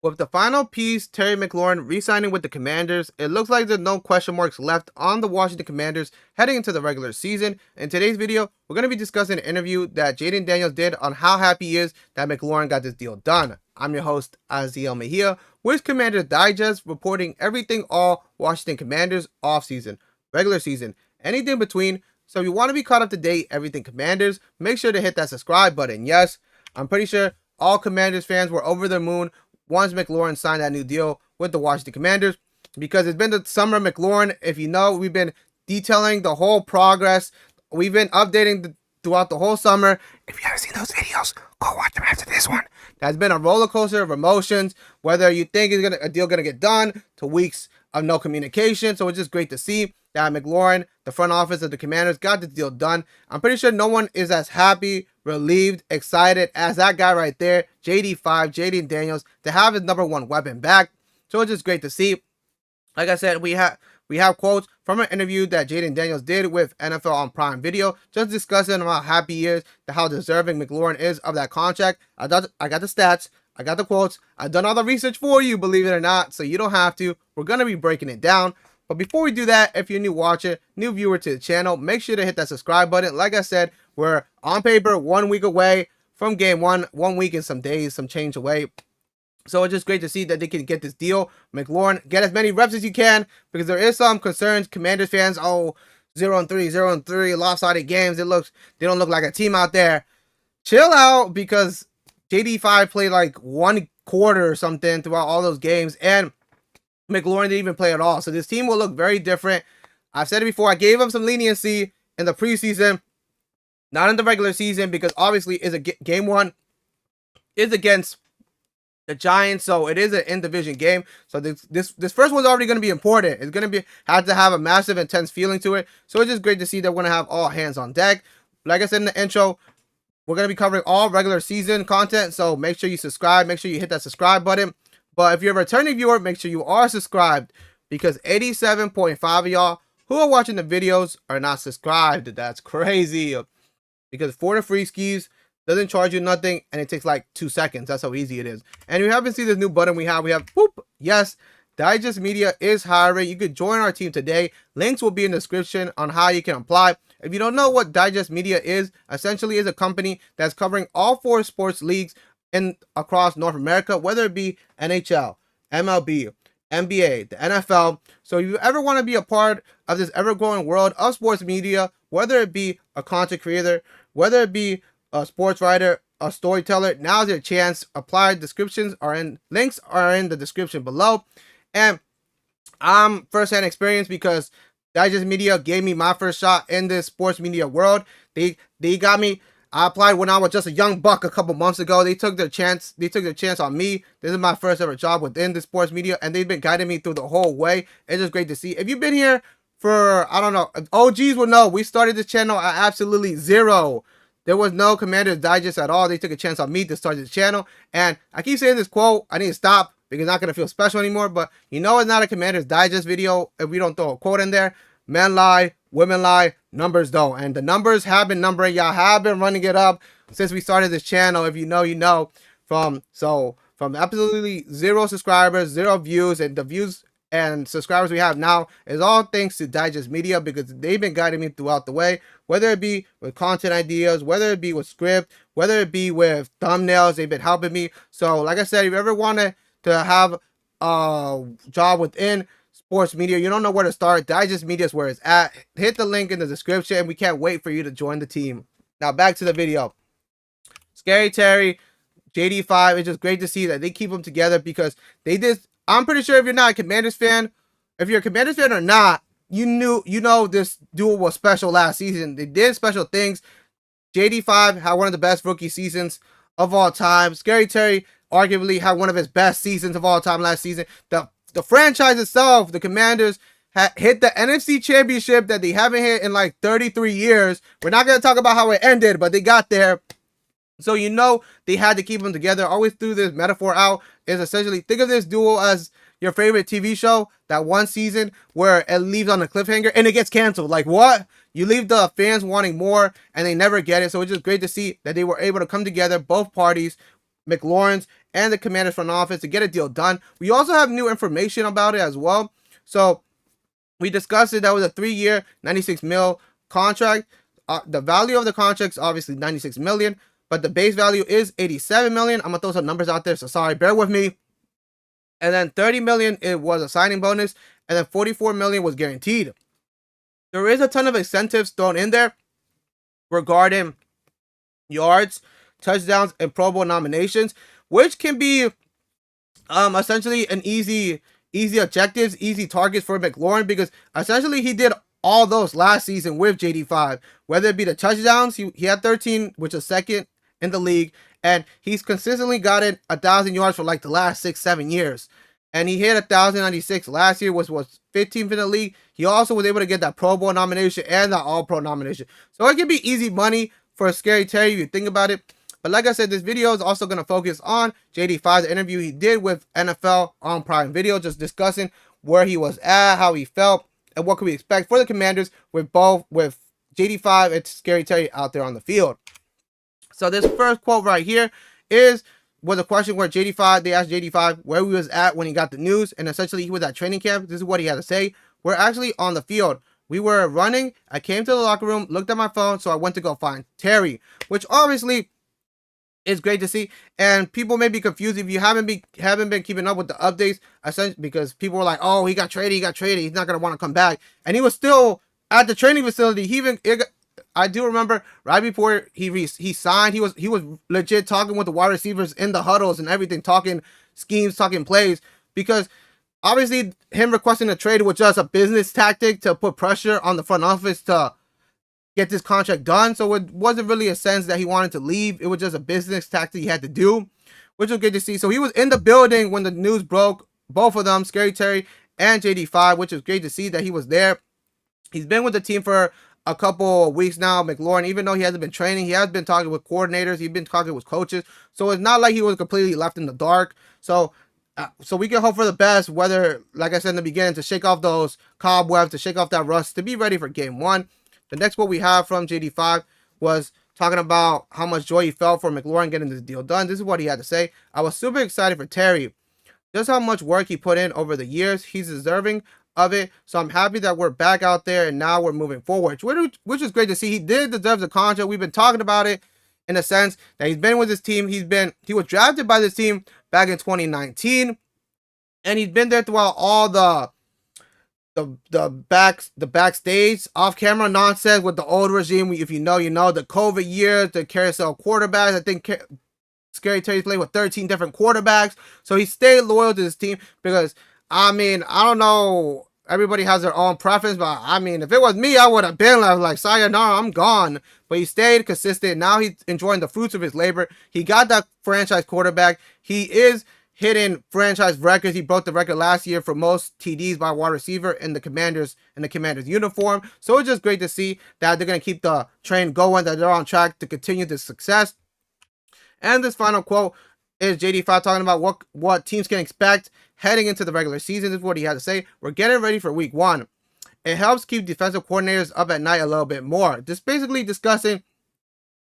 With the final piece, Terry McLaurin re-signing with the Commanders, it looks like there's no question marks left on the Washington Commanders heading into the regular season. In today's video, we're going to be discussing an interview that Jayden Daniels did on how happy he is that McLaurin got this deal done. I'm your host, Aziel Mejia, with Commanders Digest, reporting everything all Washington Commanders offseason, regular season, anything between. So if you want to be caught up to date, everything Commanders, make sure to hit that subscribe button. Yes, I'm pretty sure all Commanders fans were over the moon once McLaurin signed that new deal with the Washington Commanders, because it's been the summer of McLaurin. If you know, we've been detailing the whole progress. We've been updating throughout the whole summer. If you haven't seen those videos, go watch them after this one. That's been a roller coaster of emotions, whether you think a deal gonna get done, to weeks of no communication. So it's just great to see that McLaurin, the front office of the Commanders, got the deal done. I'm pretty sure no one is as happy, relieved, excited as that guy right there, JD5, Jayden Daniels, to have his number one weapon back. So it's just great to see. Like I said, we have quotes from an interview that Jayden Daniels did with NFL on Prime Video, just discussing how happy he is, how deserving McLaurin is of that contract. I got the stats, I got the quotes, I've done all the research for you, believe it or not, so you don't have to. We're gonna be breaking it down. But before we do that, if you're a new watcher, new viewer to the channel, make sure to hit that subscribe button. Like I said, we're on paper 1 week away from game one, 1 week and some days, some change away. So it's just great to see that they can get this deal. McLaurin, get as many reps as you can, because there is some concerns. Commanders fans, 0-3, 0-3, lopsided games. They don't look like a team out there. Chill out, because JD5 played like 1 quarter or something throughout all those games, and McLaurin didn't even play at all. So this team will look very different. I've said it before. I gave him some leniency in the preseason, not in the regular season, because obviously game one is against the Giants, so it is an in-division game. So this first one's already going to be important. It's going to have to have a massive, intense feeling to it. So it's just great to see that we're going to have all hands on deck. Like I said in the intro, we're going to be covering all regular season content. So make sure you subscribe. Make sure you hit that subscribe button. But if you're a returning viewer, make sure you are subscribed, because 87.5 of y'all who are watching the videos are not subscribed. That's crazy, because for the free skis, doesn't charge you nothing, and it takes like 2 seconds. That's how easy it is. And if you haven't seen this new button we have boop, yes, Digest Media is hiring. You could join our team today. Links will be in the description on how you can apply. If you don't know what Digest Media is, essentially is a company that's covering all 4 sports leagues across North America, whether it be NHL, MLB, NBA, the NFL. So if you ever want to be a part of this ever-growing world of sports media, whether it be a content creator, whether it be a sports writer, a storyteller, now's your chance. Apply. Links are in the description below. And I'm first-hand experience, because Digest Media gave me my first shot in this sports media world. They got me. I applied when I was just a young buck a couple months ago. They took their chance. They took their chance on me. This is my first ever job within the sports media, and they've been guiding me through the whole way. It's just great to see. If you've been here for, I don't know, OGs will know, we started this channel at absolutely zero. There was no Commanders Digest at all. They took a chance on me to start this channel. And I keep saying this quote. I need to stop, because it's not going to feel special anymore. But you know it's not a Commanders Digest video if we don't throw a quote in there. Men lie, women lie, numbers don't. And the numbers have been numbering. Y'all have been running it up since we started this channel. If you know, you know. From absolutely 0 subscribers, 0 views, and the views and subscribers we have now is all thanks to Digest Media, because they've been guiding me throughout the way, whether it be with content ideas, whether it be with script, whether it be with thumbnails. They've been helping me. So like I said, if you ever wanted to have a job within sports media, you don't know where to start, Digest Media is where it's at. Hit the link in the description. We can't wait for you to join the team. Now back to the video. Scary Terry, JD5, it's just great to see that they keep them together, because they did. I'm pretty sure if you're not a Commanders fan, if you're a Commanders fan or not, you know this duo was special last season. They did special things. JD5 had one of the best rookie seasons of all time. Scary Terry arguably had one of his best seasons of all time last season. The franchise itself, the Commanders, hit the NFC Championship that they haven't hit in like 33 years. We're not going to talk about how it ended, but they got there. So you know they had to keep them together. Always threw this metaphor out, is essentially, think of this duo as your favorite TV show, that one season where it leaves on a cliffhanger and it gets canceled. Like, what? You leave the fans wanting more, and they never get it. So it's just great to see that they were able to come together, both parties, McLaurin's and the Commanders front office to get a deal done. We also have new information about it as well. So we discussed it. That was a 3-year, 96 mil contract. The value of the contract is obviously 96 million, but the base value is 87 million. I'm gonna throw some numbers out there, so sorry, bear with me. And then 30 million it was a signing bonus, and then 44 million was guaranteed. There is a ton of incentives thrown in there regarding yards, touchdowns, and Pro Bowl nominations, which can be essentially an easy objectives, easy targets for McLaurin, because essentially he did all those last season with JD5. Whether it be the touchdowns, he had 13, which is second in the league, and he's consistently gotten 1,000 yards for like the last 6-7 years. And he hit 1,096 last year, which was 15th in the league. He also was able to get that Pro Bowl nomination and that All Pro nomination. So it can be easy money for Scary Terry if you think about it. But like I said, this video is also going to focus on JD5, the interview he did with NFL on Prime Video, just discussing where he was at, how he felt, and what can we expect for the Commanders with JD5 and Scary Terry out there on the field. So this first quote right here was a question where they asked JD5 where he was at when he got the news, and essentially he was at training camp. This is what he had to say. We're actually on the field. We were running. I came to the locker room, looked at my phone, so I went to go find Terry, which obviously is great to see. And people may be confused if you haven't been keeping up with the updates, essentially, because people were like, "Oh, he got traded. He's not gonna want to come back." And he was still at the training facility. I do remember right before he signed, he was legit talking with the wide receivers in the huddles and everything, talking schemes, talking plays, because obviously him requesting a trade was just a business tactic to put pressure on the front office to get this contract done. So it wasn't really a sense that he wanted to leave. It was just a business tactic he had to do, which was good to see. So he was in the building when the news broke, both of them, Scary Terry and JD5, which was great to see that he was there. He's been with the team for a couple of weeks now. McLaurin, even though he hasn't been training, he has been talking with coordinators, he's been talking with coaches. So it's not like he was completely left in the dark. So we can hope for the best, whether, like I said in the beginning, to shake off those cobwebs, to shake off that rust, to be ready for game one. The next quote we have from JD5 was talking about how much joy he felt for McLaurin getting this deal done. This is what he had to say. "I was super excited for Terry. Just how much work he put in over the years. He's deserving of it. So I'm happy that we're back out there and now we're moving forward," which is great to see. He did deserve the contract. We've been talking about it in a sense that he's been with this team. He was drafted by this team back in 2019, and he's been there throughout all the backstage off-camera nonsense with the old regime. If you know, you know, the COVID years, the carousel quarterbacks. I think Scary Terry's played with 13 different quarterbacks, so he stayed loyal to this team because, I mean, I don't know, everybody has their own preference, but I mean, if it was me, I would have been like, sayonara, I'm gone. But he stayed consistent. Now he's enjoying the fruits of his labor. He got that franchise quarterback. He is hitting franchise records. He broke the record last year for most TDs by a wide receiver in the Commanders uniform. So it's just great to see that they're going to keep the train going, that they're on track to continue this success. And this final quote is JD5 talking about what teams can expect heading into the regular season. This is what he had to say. "We're getting ready for week one. It helps keep defensive coordinators up at night a little bit more." Just basically discussing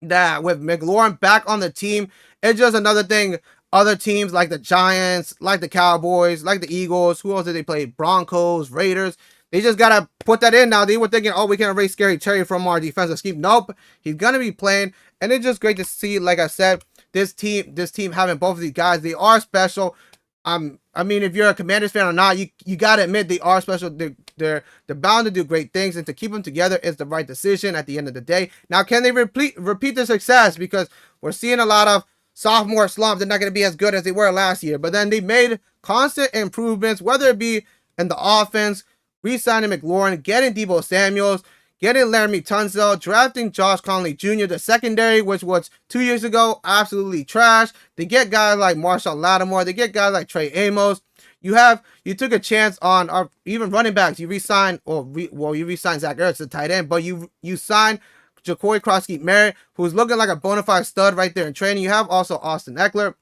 that with McLaurin back on the team, it's just another thing. Other teams like the Giants, like the Cowboys, like the Eagles, who else did they play? Broncos, Raiders. They just got to put that in now. They were thinking, "Oh, we can erase Scary Terry from our defensive scheme." Nope. He's going to be playing. And it's just great to see, like I said, this team having both of these guys. They are special. I mean, if you're a Commanders fan or not, you got to admit they are special. They're bound to do great things, and to keep them together is the right decision at the end of the day. Now, can they repeat their success? Because we're seeing a lot of sophomore slumps. They're not going to be as good as they were last year. But then they made constant improvements, whether it be in the offense, re-signing McLaurin, getting Deebo Samuels, getting Laramie Tunsil, drafting Josh Conley Jr., the secondary, which was 2 years ago, absolutely trash. They get guys like Marshall Lattimore. They get guys like Trey Amos. You took a chance on even running backs. You re-signed, you re-signed Zach Ertz, the tight end, but you signed Jacory Krosky-Merritt, who's looking like a bona fide stud right there in training. You have also Austin Eckler.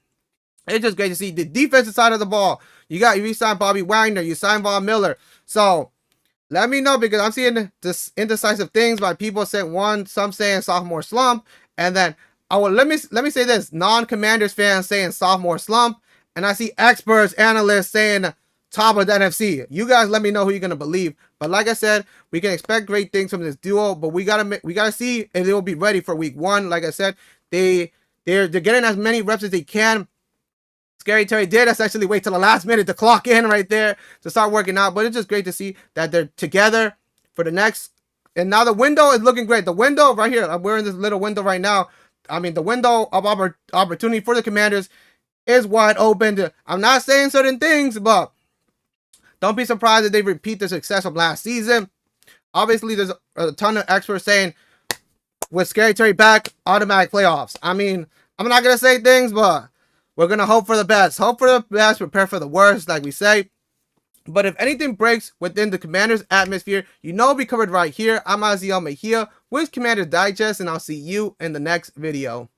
It's just great to see the defensive side of the ball. You re-signed Bobby Wagner. You signed Von Miller. So let me know, because I'm seeing this indecisive things by people saying some saying sophomore slump, and then let me say this: non-Commanders fans saying sophomore slump, and I see experts, analysts saying top of the NFC. You guys, let me know who you're gonna believe. But like I said, we can expect great things from this duo, but we gotta see if they will be ready for week 1. Like I said, they're getting as many reps as they can. Scary Terry did essentially wait till the last minute to clock in right there to start working out, but it's just great to see that they're together for the next. And now the window is looking great. The window right here, we're in this little window right now. I mean, the window of opportunity for the Commanders is wide open. I'm not saying certain things, but don't be surprised if they repeat the success from last season. Obviously, there's a ton of experts saying with Scary Terry back, automatic playoffs. I mean, I'm not going to say things, but we're going to hope for the best. Hope for the best, prepare for the worst, like we say. But if anything breaks within the Commanders atmosphere, you know it'll be covered right here. I'm Aziel Mejia with Commanders Digest, and I'll see you in the next video.